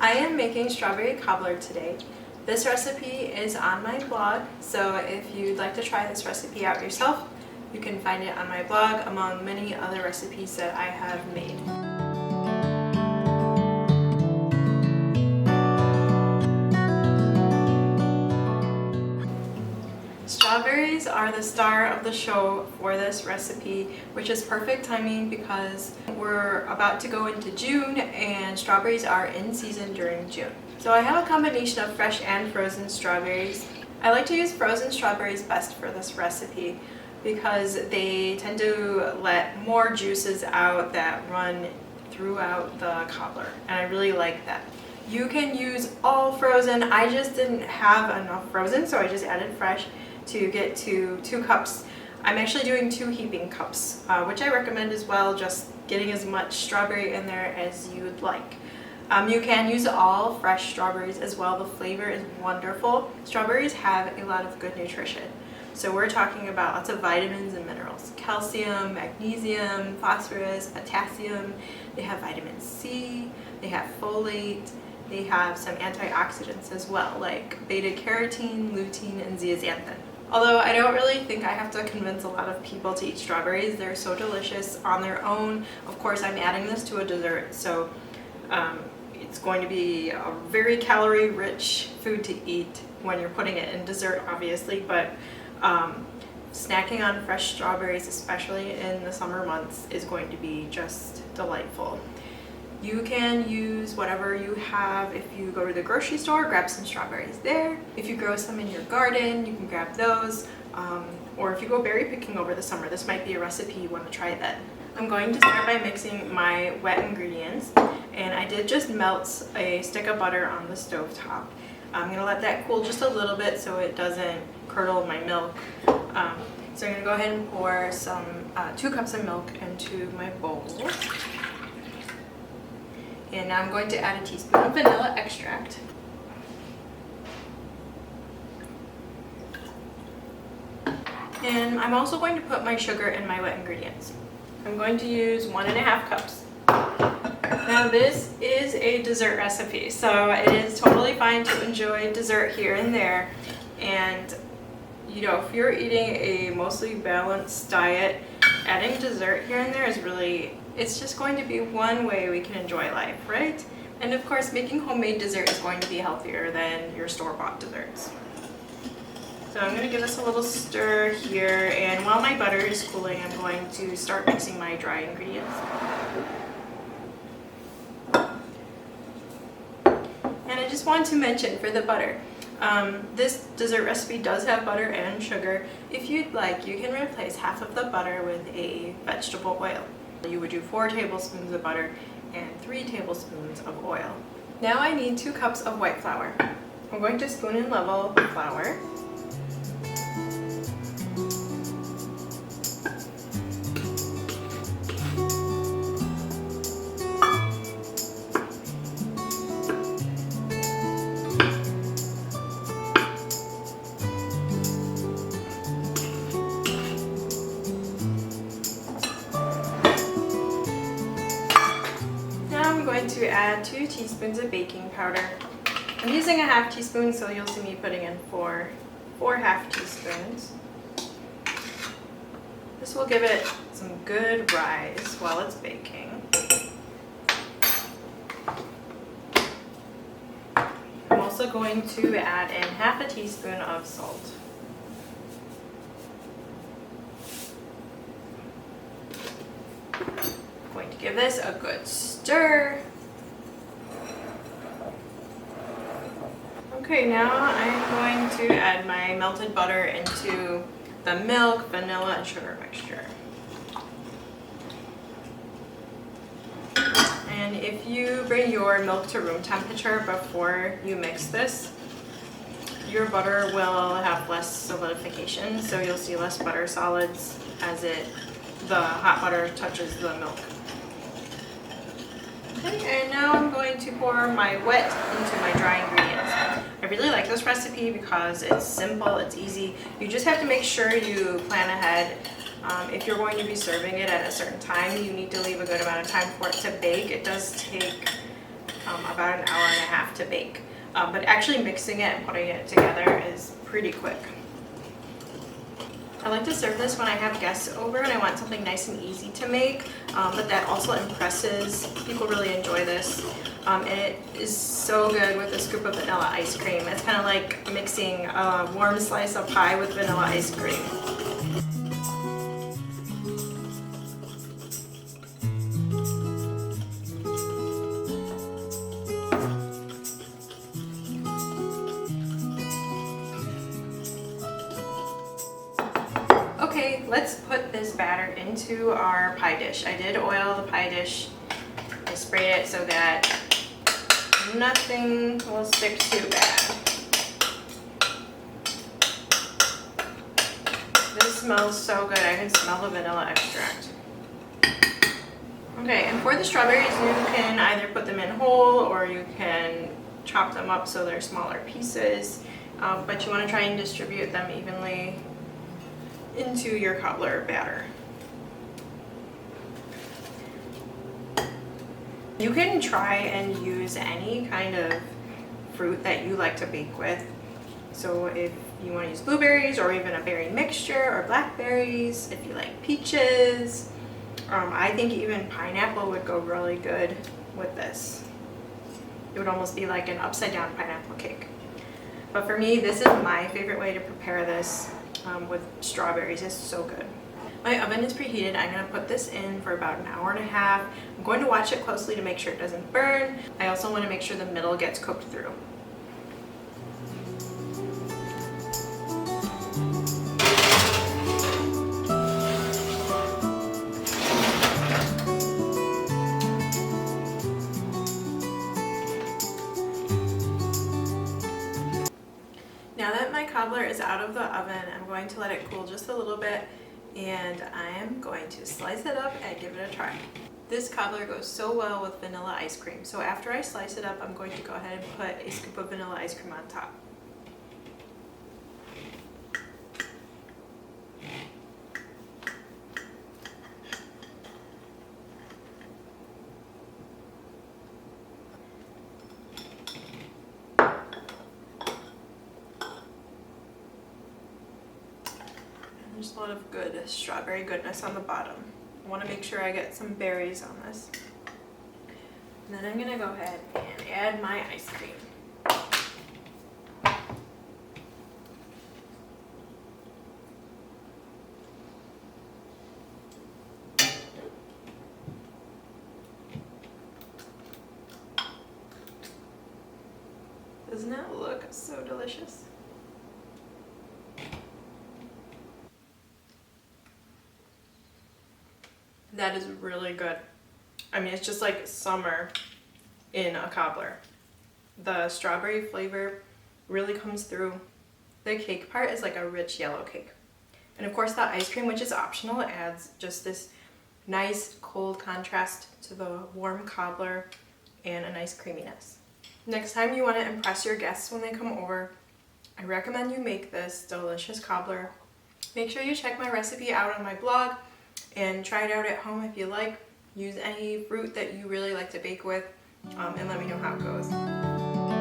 I am making strawberry cobbler today. This recipe is on my blog, so if you'd like to try this recipe out yourself, you can find it on my blog among many other recipes that I have made. Strawberries are the star of the show for this recipe, which is perfect timing because we're about to go into June and strawberries are in season during June. So I have a combination of fresh and frozen strawberries. I like to use frozen strawberries best for this recipe because they tend to let more juices out that run throughout the cobbler, and I really like that. You can use all frozen. I just didn't have enough frozen, so I just added fresh to get to 2 cups. I'm actually doing 2 heaping cups, which I recommend as well, just getting as much strawberry in there as you would like. You can use all fresh strawberries as well. The flavor is wonderful. Strawberries have a lot of good nutrition. So we're talking about lots of vitamins and minerals. Calcium, magnesium, phosphorus, potassium. They have vitamin C, they have folate, they have some antioxidants as well, like beta-carotene, lutein, and zeaxanthin. Although I don't really think I have to convince a lot of people to eat strawberries. They're so delicious on their own. Of course, I'm adding this to a dessert, so it's going to be a very calorie-rich food to eat when you're putting it in dessert, obviously, but snacking on fresh strawberries, especially in the summer months, is going to be just delightful. You can use whatever you have. If you go to the grocery store, grab some strawberries there. If you grow some in your garden, you can grab those. Or if you go berry picking over the summer, this might be a recipe you want to try then. I'm going to start by mixing my wet ingredients, and I did just melt a stick of butter on the stove top. I'm going to let that cool just a little bit so it doesn't curdle my milk. So I'm going to go ahead and pour some 2 cups of milk into my bowl. And now I'm going to add a teaspoon of vanilla extract. And I'm also going to put my sugar in my wet ingredients. I'm going to use 1.5 cups. Now this is a dessert recipe, so it is totally fine to enjoy dessert here and there. And you know, if you're eating a mostly balanced diet, adding dessert here and there is really, it's just going to be one way we can enjoy life, right? And of course, making homemade dessert is going to be healthier than your store-bought desserts. So I'm going to give this a little stir here, and while my butter is cooling, I'm going to start mixing my dry ingredients. And I just want to mention for the butter, this dessert recipe does have butter and sugar. If you'd like, you can replace half of the butter with a vegetable oil. You would do 4 tablespoons of butter and 3 tablespoons of oil. Now I need 2 cups of white flour. I'm going to spoon and level the flour. I'm going to add 2 teaspoons of baking powder. I'm using a half teaspoon, so you'll see me putting in 4 half teaspoons. This will give it some good rise while it's baking. I'm also going to add in half a teaspoon of salt. Going to give this a good stir. Okay, now I'm going to add my melted butter into the milk, vanilla, and sugar mixture. And if you bring your milk to room temperature before you mix this, your butter will have less solidification, so you'll see less butter solids as the hot butter touches the milk. Okay, and now I'm going to pour my wet into my dry ingredients. I really like this recipe because it's simple, it's easy. You just have to make sure you plan ahead. If you're going to be serving it at a certain time, you need to leave a good amount of time for it to bake. It does take about an hour and a half to bake. But actually mixing it and putting it together is pretty quick. I like to serve this when I have guests over and I want something nice and easy to make, but that also impresses. People really enjoy this. And it is so good with a scoop of vanilla ice cream. It's kind of like mixing a warm slice of pie with vanilla ice cream. Okay, let's put this batter into our pie dish. I did oil the pie dish. I sprayed it so that nothing will stick too bad. This smells so good. I can smell the vanilla extract. Okay, and for the strawberries, you can either put them in whole or you can chop them up so they're smaller pieces, but you want to try and distribute them evenly into your cobbler batter. You can try and use any kind of fruit that you like to bake with. So if you want to use blueberries or even a berry mixture or blackberries, if you like peaches, I think even pineapple would go really good with this. It would almost be like an upside down pineapple cake. But for me, this is my favorite way to prepare this with strawberries. It's so good. My oven is preheated. I'm going to put this in for about an hour and a half. I'm going to watch it closely to make sure it doesn't burn. I also want to make sure the middle gets cooked through. Now that my cobbler is out of the oven, I'm going to let it cool just a little bit, and I am going to slice it up and give it a try. This cobbler goes so well with vanilla ice cream, so after I slice it up, I'm going to go ahead and put a scoop of vanilla ice cream on top. There's a lot of good strawberry goodness on the bottom. I want to make sure I get some berries on this. And then I'm going to go ahead and add my ice cream. Doesn't that look so delicious? That is really good. I mean, it's just like summer in a cobbler. The strawberry flavor really comes through. The cake part is like a rich yellow cake. And of course the ice cream, which is optional, adds just this nice cold contrast to the warm cobbler and a nice creaminess. Next time you want to impress your guests when they come over, I recommend you make this delicious cobbler. Make sure you check my recipe out on my blog and try it out at home if you like. Use any fruit that you really like to bake with, and let me know how it goes.